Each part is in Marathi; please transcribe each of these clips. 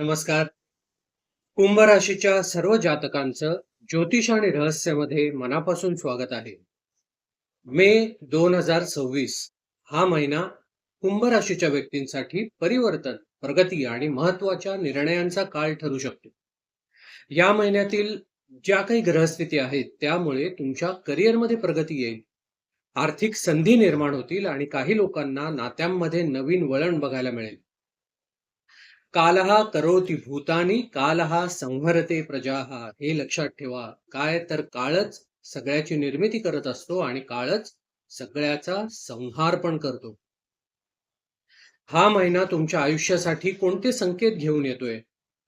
नमस्कार. कुंभ राशीच्या सर्व जातकांचं ज्योतिष आणि रहस्यामध्ये मनापासून स्वागत आहे. मे 2026 हा महिना कुंभ राशीच्या व्यक्तींसाठी परिवर्तन, प्रगती आणि महत्वाच्या निर्णयांचा काळ ठरू शकतो. या महिन्यातील ज्या काही ग्रहस्थिती आहेत त्यामुळे तुमच्या करिअरमध्ये प्रगती येईल. आर्थिक संधी निर्माण होतील आणि काही लोकांना नात्यांमध्ये नवीन वळण बघायला मिळेल. कालहा करोति भूतानी कालहा संहरते प्रजाहा, हे लक्षात ठेवा. काय तर काळच सगळ्याची निर्मिती करत असतो आणि काळच सगळ्याचा संहार पण करतो. हा महिना तुमच्या आयुष्यासाठी कोणते संकेत घेऊन येतोय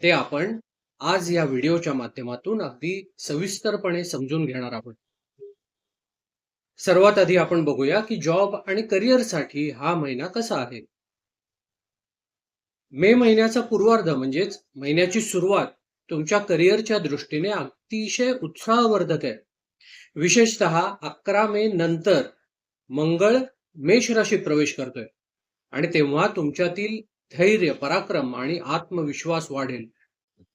ते आपण आज या व्हिडिओच्या माध्यमातून अगदी सविस्तरपणे समजून घेणार आहोत. सर्वात आधी आपण बघूया की जॉब आणि करिअरसाठी हा महिना कसा आहे. मे महिन्याचा पूर्वार्ध म्हणजेच महिन्याची सुरुवात तुमच्या करिअरच्या दृष्टीने अतिशय उत्साहवर्धक आहे. विशेषतः 11 मे नंतर मंगळ मेष राशीत प्रवेश करतोय आणि तेव्हा तुमच्यातील धैर्य, पराक्रम आणि आत्मविश्वास वाढेल.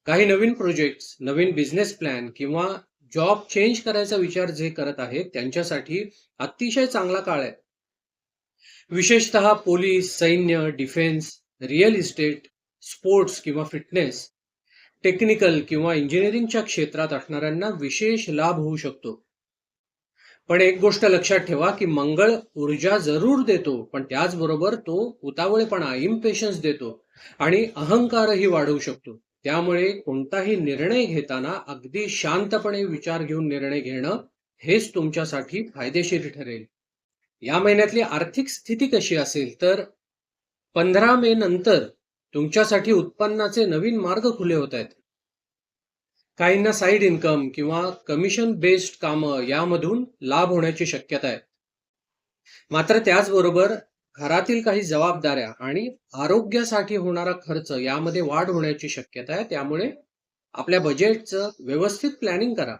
काही नवीन प्रोजेक्ट्स, नवीन बिझनेस प्लॅन किंवा जॉब चेंज करायचा विचार जे करत आहेत त्यांच्यासाठी अतिशय चांगला काळ आहे. विशेषतः पोलीस, सैन्य, डिफेन्स, रिअल इस्टेट, स्पोर्ट्स किंवा फिटनेस, टेक्निकल किंवा इंजिनिअरिंगच्या क्षेत्रात असणाऱ्यांना विशेष लाभ होऊ शकतो. पण एक गोष्ट लक्षात ठेवा की मंगळ ऊर्जा जरूर देतो, पण त्याचबरोबर तो उतावळेपणा, इम्पेशन्स देतो आणि अहंकारही वाढवू शकतो. त्यामुळे कोणताही निर्णय घेताना अगदी शांतपणे विचार घेऊन निर्णय घेणं हेच तुमच्यासाठी फायदेशीर ठरेल. या महिन्यातली आर्थिक स्थिती कशी असेल तर 15 मे नंतर तुमच्यासाठी उत्पन्नाचे नवीन मार्ग खुले होत आहेत. काहींना साईड इन्कम किंवा कमिशन बेस्ड कामं यामधून लाभ होण्याची शक्यता आहे. मात्र त्याचबरोबर घरातील काही जबाबदाऱ्या आणि आरोग्यासाठी होणारा खर्च यामध्ये वाढ होण्याची शक्यता आहे. त्यामुळे आपल्या बजेटचं व्यवस्थित प्लॅनिंग करा.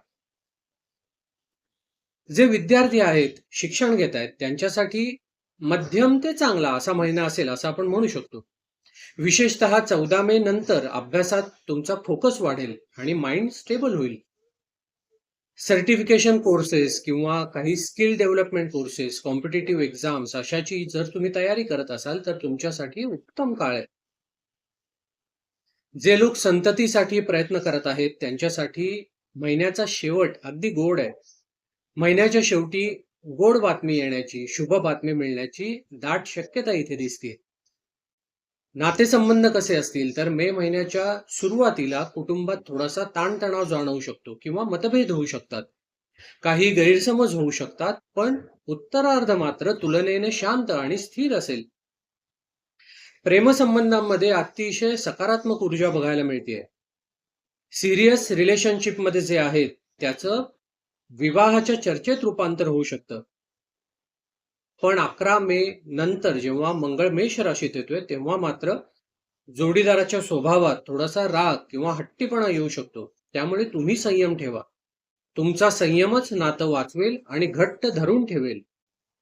जे विद्यार्थी आहेत, शिक्षण घेत आहेत त्यांच्यासाठी मध्यम ते चांगला असा महिना असेल असं आपण म्हणू शकतो. विशेषतः 14 मे नंतर अभ्यासात तुमचा फोकस वाढेल आणि माइंड स्टेबल होईल. सर्टिफिकेशन कोर्सेस किंवा काही skill development courses, competitive exams अशाची जर तुम्ही तयारी करत असाल तर तुमच्यासाठी उत्तम काळ आहे. जे लोक संततीसाठी प्रयत्न करत आहेत त्यांच्यासाठी महिन्याचा शेवट अगदी गोड आहे. महिन्याच्या शेवटी गोड बातमी येण्याची, शुभ बातमी मिळण्याची दाट शक्यता इथे दिसते. नातेसंबंध कसे असतील तर मे महिन्याच्या सुरुवातीला कुटुंबात थोडासा ताणतणाव जाणवू शकतो किंवा मतभेद होऊ शकतात. काही गैरसमज होऊ शकतात, पण उत्तरार्ध मात्र तुलनेने शांत आणि स्थिर असेल. प्रेमसंबंधांमध्ये अतिशय सकारात्मक ऊर्जा बघायला मिळते. सिरियस रिलेशनशिप मध्ये जे आहेत त्याचं विवाहाच्या चर्चेत रूपांतर होऊ शकतं. पण 11 मे नंतर जेव्हा मंगळ मेष राशीत येतोय तेव्हा मात्र जोडीदाराच्या स्वभावात थोडासा राग किंवा हट्टीपणा येऊ शकतो. त्यामुळे तुम्ही संयम ठेवा. तुमचा संयमच नातं वाचवेल आणि घट्ट धरून ठेवेल.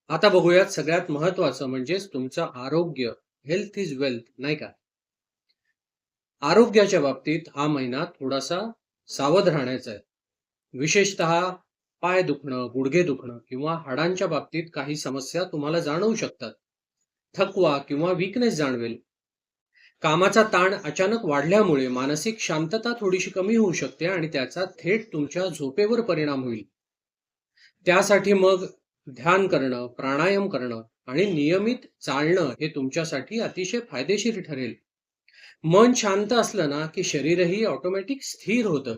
आता बघूयात सगळ्यात महत्वाचं म्हणजेच तुमचं आरोग्य. हेल्थ इज वेल्थ, नाही का? आरोग्याच्या बाबतीत हा महिना थोडासा सावध राहण्याचा आहे. विशेषतः पाय दुखणं, गुडघे दुखणं किंवा हाडांच्या बाबतीत काही समस्या तुम्हाला जाणवू शकतात. थकवा किंवा वीकनेस जाणवेल. कामाचा ताण अचानक वाढल्यामुळे मानसिक शांतता थोडीशी कमी होऊ शकते आणि त्याचा थेट तुमच्या झोपेवर परिणाम होईल. त्यासाठी मग ध्यान करणं, प्राणायाम करणं आणि नियमित चालणं हे तुमच्यासाठी अतिशय फायदेशीर ठरेल. मन शांत असलं ना की शरीरही ऑटोमॅटिक स्थिर होतं.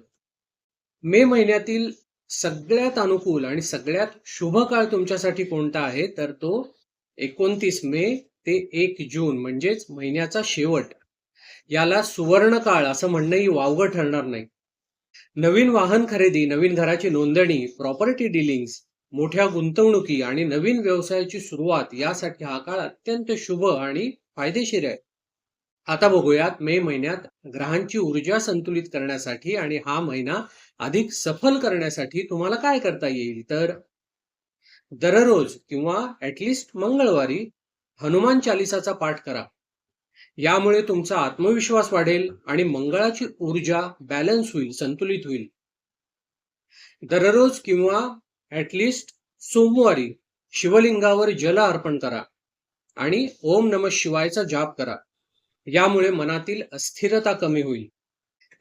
मे महिन्यातील सगळ्यात अनुकूल आणि सगळ्यात शुभ काळ तुमच्यासाठी कोणता आहे तर तो 29 मे ते 1 जून म्हणजेच महिन्याचा शेवट. याला सुवर्ण काळ असं म्हणणंही वावगं ठरणार नाही. नवीन वाहन खरेदी, नवीन घराची नोंदणी, प्रॉपर्टी डिलिंग्स, मोठ्या गुंतवणुकी आणि नवीन व्यवसायाची सुरुवात यासाठी हा काळ अत्यंत शुभ आणि फायदेशीर आहे. आता बघूयात मे महिन्यात ग्रहांची ऊर्जा संतुलित करण्यासाठी आणि हा महिना अधिक सफल करण्यासाठी तुम्हाला काय करता येईल तर दररोज किंवा ऍटलिस्ट मंगळवारी हनुमान चालिसाचा पाठ करा. यामुळे तुमचा आत्मविश्वास वाढेल आणि मंगळाची ऊर्जा बॅलन्स होईल, संतुलित होईल. दररोज किंवा ऍटलिस्ट सोमवारी शिवलिंगावर जल अर्पण करा आणि ओम नमः शिवायचा जाप करा. यामुळे मनातील अस्थिरता कमी होईल.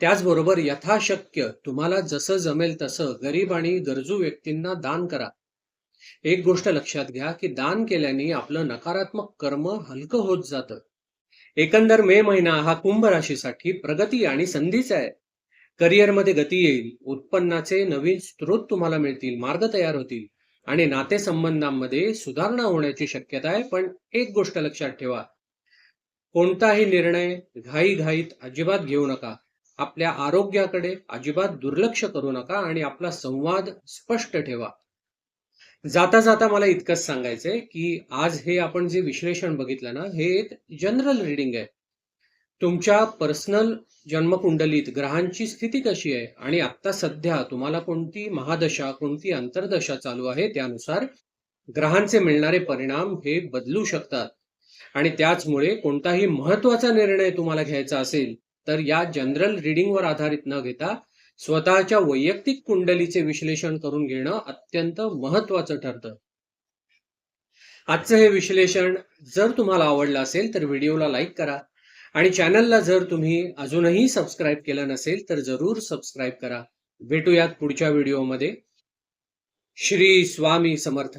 त्याचबरोबर यथाशक्य तुम्हाला जसं जमेल तसं गरीब आणि गरजू व्यक्तींना दान करा. एक गोष्ट लक्षात घ्या की दान केल्याने आपलं नकारात्मक कर्म हलकं होत जातं. एकंदर मे महिना हा कुंभ राशीसाठी प्रगती आणि संधीचा आहे. करिअरमध्ये गती येईल, उत्पन्नाचे नवीन स्रोत तुम्हाला मिळतील, मार्ग तयार होतील आणि नातेसंबंधांमध्ये सुधारणा होण्याची शक्यता आहे. पण एक गोष्ट लक्षात ठेवा, कोणताही निर्णय घाईघाईत अजिबात घेऊ नका. आपल्या आरोग्याकडे अजिबात दुर्लक्ष करू नका आणि आपला संवाद स्पष्ट ठेवा. जाता जाता मला इतकंच सांगायचंय की आज हे आपण जे विश्लेषण बघितलं ना, हे एक जनरल रीडिंग आहे. तुमच्या पर्सनल जन्मकुंडलीत ग्रहांची स्थिती कशी आहे आणि आता सध्या तुम्हाला कोणती महादशा, कोणती अंतर्दशा चालू आहे, त्यानुसार ग्रहांचे मिळणारे परिणाम हे बदलू शकतात. आणि त्याचमुळे कोणताही महत्वाचा निर्णय तुम्हाला घ्यायचा असेल तर या जनरल रीडिंगवर आधारित न घेता स्वतःच्या वैयक्तिक कुंडलीचे विश्लेषण करून घेणं अत्यंत महत्वाचं ठरतं. आजचं हे विश्लेषण जर तुम्हाला आवडलं असेल तर व्हिडिओला लाईक करा आणि चॅनलला जर तुम्ही अजूनही सबस्क्राईब केलं नसेल तर जरूर सबस्क्राईब करा. भेटूयात पुढच्या व्हिडिओमध्ये. श्री स्वामी समर्थ.